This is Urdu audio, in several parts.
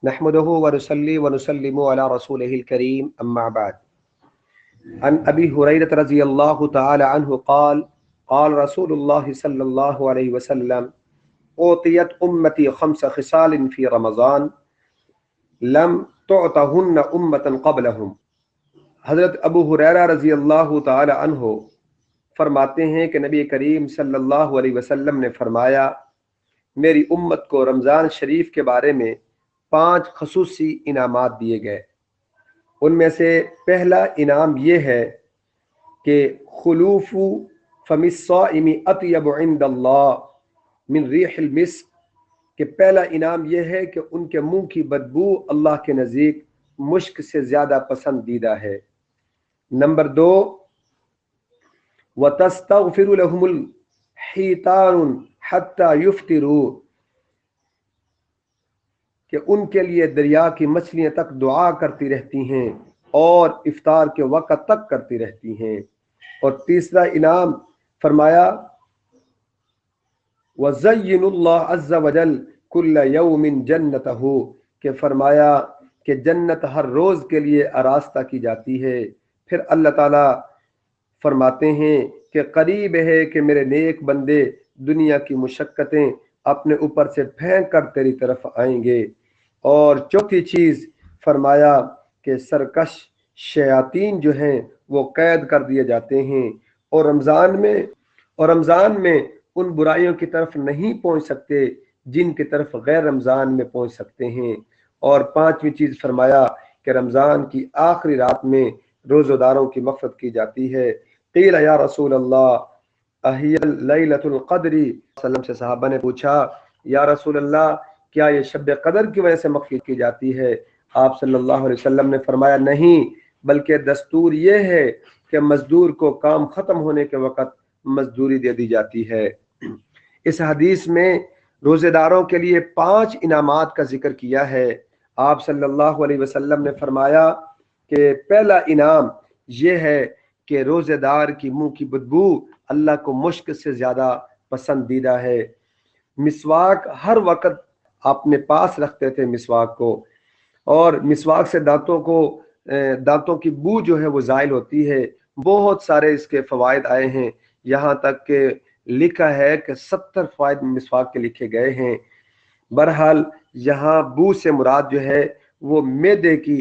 نحمده ونصلي ونسلم على رسوله الكريم أما بعد. عن أبي هريرة رضي الله تعالى عنه قال قال رسول الله صلى الله عليه وسلم أوتيت أمتي 5 خصال في رمضان لم تعطهن أمة قبلهم. حضرت ابو ہریرہ رضی اللہ تعالی عنہ فرماتے ہیں کہ نبی کریم صلی اللہ علیہ وسلم نے فرمایا میری امت کو رمضان شریف کے بارے میں 5 خصوصی انعامات دیے گئے. ان میں سے پہلا انعام یہ ہے کہ خلوف فم الصائم اطیب عند اللہ من ریح المسک، کہ پہلا انعام یہ ہے کہ ان کے منہ کی بدبو اللہ کے نزدیک مشک سے زیادہ پسندیدہ ہے. نمبر 2 وَتَسْتَغْفِرُ لَهُمُ الْحِيتَانُ حَتَّى يُفْطِرُوا، کہ ان کے لیے دریا کی مچھلیاں تک دعا کرتی رہتی ہیں اور افطار کے وقت تک کرتی رہتی ہیں. اور تیسرا انعام فرمایا وَزَيِّنُ اللَّهُ عَزَّ وَجَلَّ كُلَّ يَوْمٍ جَنَّتَهُ، کہ فرمایا کہ جنت ہر روز کے لیے آراستہ کی جاتی ہے. پھر اللہ تعالیٰ فرماتے ہیں کہ قریب ہے کہ میرے نیک بندے دنیا کی مشقتیں اپنے اوپر سے پھینک کر تیری طرف آئیں گے. اور چوتھی چیز فرمایا کہ سرکش شیاطین جو ہیں وہ قید کر دیے جاتے ہیں اور رمضان میں ان برائیوں کی طرف نہیں پہنچ سکتے جن کی طرف غیر رمضان میں پہنچ سکتے ہیں. اور 5ویں چیز فرمایا کہ رمضان کی آخری رات میں روزہ داروں کی مغفرت کی جاتی ہے. قیل یا رسول اللہ اہی لیلۃ القدر، وسلم سے صحابہ نے پوچھا یا رسول اللہ کیا یہ شب قدر کی وجہ سے مغفرت کی جاتی ہے؟ آپ صلی اللہ علیہ وسلم نے فرمایا نہیں، بلکہ دستور یہ ہے کہ مزدور کو کام ختم ہونے کے وقت مزدوری دے دی جاتی ہے. اس حدیث میں روزے داروں کے لیے 5 انعامات کا ذکر کیا ہے. آپ صلی اللہ علیہ وسلم نے فرمایا کہ پہلا انعام یہ ہے کہ روزے دار کی منہ کی بدبو اللہ کو مشک سے زیادہ پسندیدہ ہے. مسواک ہر وقت اپنے پاس رکھتے تھے مسواک کو، اور مسواک سے دانتوں کی بو جو ہے وہ زائل ہوتی ہے. بہت سارے اس کے فوائد آئے ہیں، یہاں تک کہ لکھا ہے کہ 70 فوائد مسواک کے لکھے گئے ہیں. بہرحال یہاں بو سے مراد جو ہے وہ معدے کی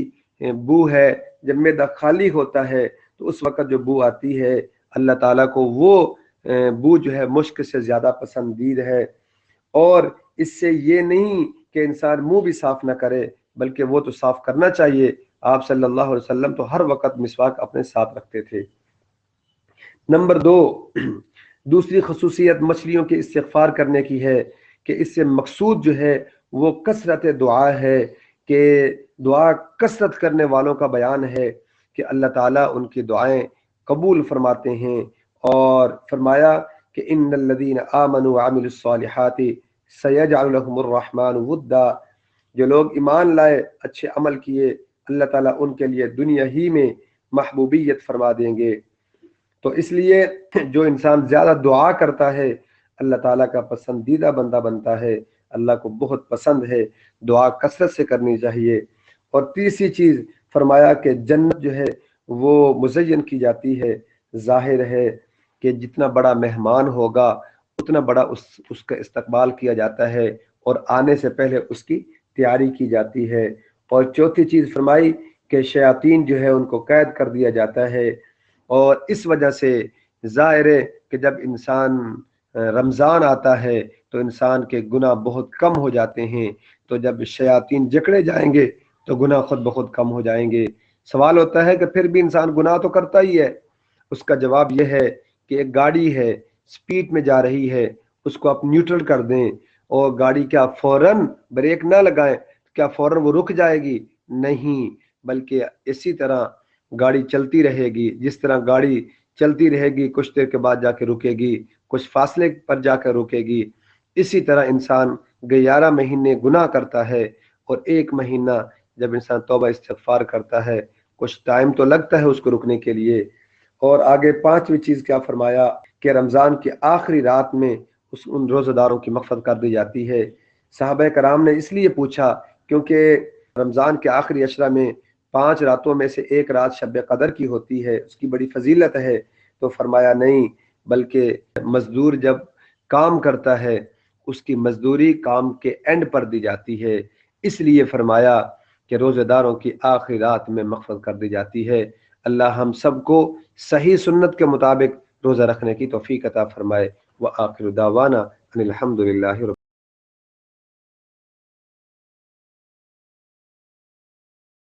بو ہے. جب معدہ خالی ہوتا ہے تو اس وقت جو بو آتی ہے اللہ تعالیٰ کو وہ بو جو ہے مشک سے زیادہ پسندید ہے. اور اس سے یہ نہیں کہ انسان منہ بھی صاف نہ کرے، بلکہ وہ تو صاف کرنا چاہیے. آپ صلی اللہ علیہ وسلم تو ہر وقت مسواک اپنے ساتھ رکھتے تھے. نمبر 2 دوسری خصوصیت مچھلیوں کے استغفار کرنے کی ہے کہ اس سے مقصود جو ہے وہ کثرت دعا ہے، کہ دعا کثرت کرنے والوں کا بیان ہے کہ اللہ تعالیٰ ان کی دعائیں قبول فرماتے ہیں. اور فرمایا کہ ان الذین آمنوا وعملوا الصالحات سیجعل لهم الرحمن ودا، جو لوگ ایمان لائے اچھے عمل کیے اللہ تعالیٰ ان کے لیے دنیا ہی میں محبوبیت فرما دیں گے. تو اس لیے جو انسان زیادہ دعا کرتا ہے اللہ تعالیٰ کا پسندیدہ بندہ بنتا ہے، اللہ کو بہت پسند ہے. دعا کثرت سے کرنی چاہیے. اور تیسری چیز فرمایا کہ جنت جو ہے وہ مزین کی جاتی ہے. ظاہر ہے کہ جتنا بڑا مہمان ہوگا اتنا بڑا اس کا استقبال کیا جاتا ہے اور آنے سے پہلے اس کی تیاری کی جاتی ہے. اور چوتھی چیز فرمائی کہ شیاطین جو ہے ان کو قید کر دیا جاتا ہے. اور اس وجہ سے ظاہر ہے کہ جب انسان رمضان آتا ہے تو انسان کے گناہ بہت کم ہو جاتے ہیں. تو جب شیاطین جکڑے جائیں گے تو گناہ خود بخود کم ہو جائیں گے. سوال ہوتا ہے کہ پھر بھی انسان گناہ تو کرتا ہی ہے. اس کا جواب یہ ہے کہ ایک گاڑی ہے سپیڈ میں جا رہی ہے، اس کو آپ نیوٹرل کر دیں اور گاڑی کیا فوراً بریک نہ لگائیں، کیا فوراً وہ رک جائے گی؟ نہیں، بلکہ اسی طرح گاڑی چلتی رہے گی. جس طرح گاڑی چلتی رہے گی کچھ دیر کے بعد جا کے رکے گی، کچھ فاصلے پر جا کر رکے گی. اسی طرح انسان 11 مہینے گناہ کرتا ہے اور 1 مہینہ جب انسان توبہ استغفار کرتا ہے کچھ ٹائم تو لگتا ہے اس کو رکنے کے لیے. اور آگے 5ویں چیز کیا فرمایا کہ رمضان کی آخری رات میں ان روزہ داروں کی مغفرت کر دی جاتی ہے. صحابہ کرام نے اس لیے پوچھا کیونکہ رمضان کے آخری عشرہ میں 5 راتوں میں سے ایک رات شب قدر کی ہوتی ہے، اس کی بڑی فضیلت ہے۔ تو فرمایا نہیں، بلکہ مزدور جب کام کرتا ہے اس کی مزدوری کام کے اینڈ پر دی جاتی ہے، اس لیے فرمایا کہ روزہ داروں کی آخری رات میں مغفرت کر دی جاتی ہے۔ اللہ ہم سب کو صحیح سنت کے مطابق روزہ رکھنے کی توفیق عطا فرمائے۔ وآخر دعوانا ان الحمد للہ۔